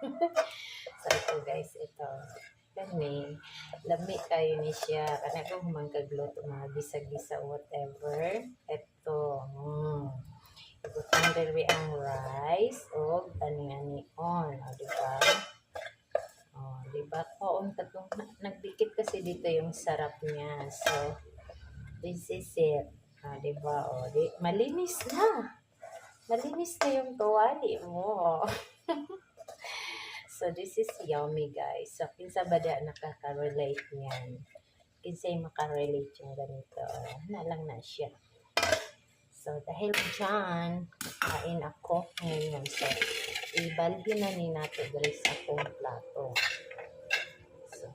So ito guys, ito. Kani, lami kayo ni siya. Kana ko humangkagluto mga gisa-gisa whatever. Ito. Ibutang diri ang rice o ani-ani on. O, diba? O, diba? Kaon katong nagdikit kasi dito yung sarap niya. So, this is it. Diba? O, malinis na. Malinis na yung tuwali mo. So, this is yummy, guys. So, kinsa ba da nakaka-relate niyan? Kinsay makarelate yung ganito. Na lang na siya. So, dahil dyan, kain ako ngayon. So, ibalhin na ni nato diri sa akong plato. So,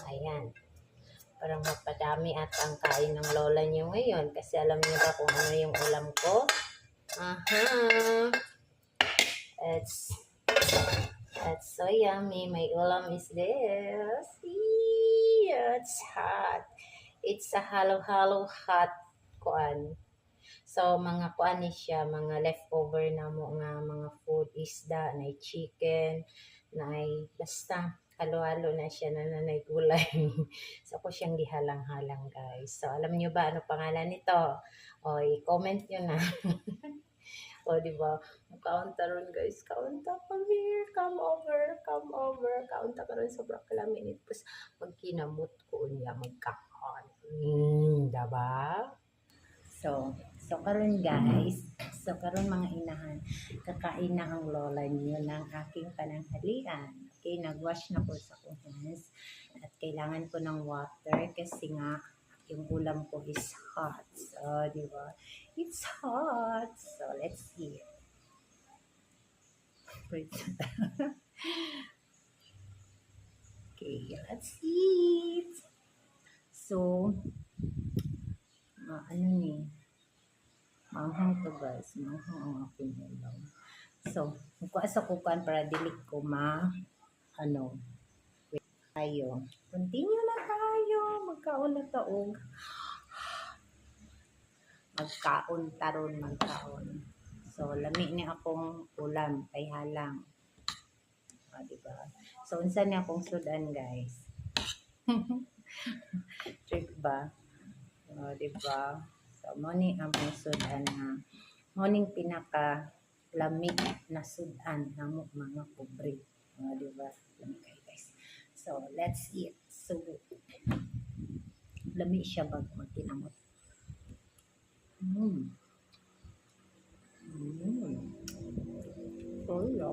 ayan. Parang mapadami at ang kain ng lola niyo ngayon. Kasi alam niyo ba kung ano yung ulam ko? It's so yummy. My ulam is this. It's hot. It's a halo-halo hot kuan. So, mga kuan ni siya, mga leftover na mo nga mga food, isda, na chicken, na basta halo-halo na siya na nanay gulay. So, ako siyang gihalang-halang, guys. So, alam niyo ba ano pangalan nito? O, i-comment nyo na. O, diba? Kaunta ron, guys. Kaunta, come here. Come over. Come over. Kaunta ka ron. Sobrang kalaminit. Tapos, magkinamot ko niya. Magkakon. Diba? So karon guys. So, karon mga inahan. Kakain na ang lola niyo ng aking pananghalian. Okay, nagwash na po sa akong hands. At kailangan ko ng water kasi nga, yung ulam ko is hot. So, diba? It's hot. So, let's eat. Okay, let's eat. So, ano ni? Manghang to guys. Manghang ang aking ulam. So, magkuha sa kukan para dili ko wait tayo. Continue na tayo. Magkaon na taog. Magkaon. So, lami ni akong ulam, kay halang. Diba? So, unsa ni akong sudan, guys? Trick ba? Diba? So, mo ni among sudan na, mo ning pinaka lamig na sudan na mga pobre. Diba? Lami kayo, guys. So, let's eat. So, lami siya bag magkinamot. Oh, yeah.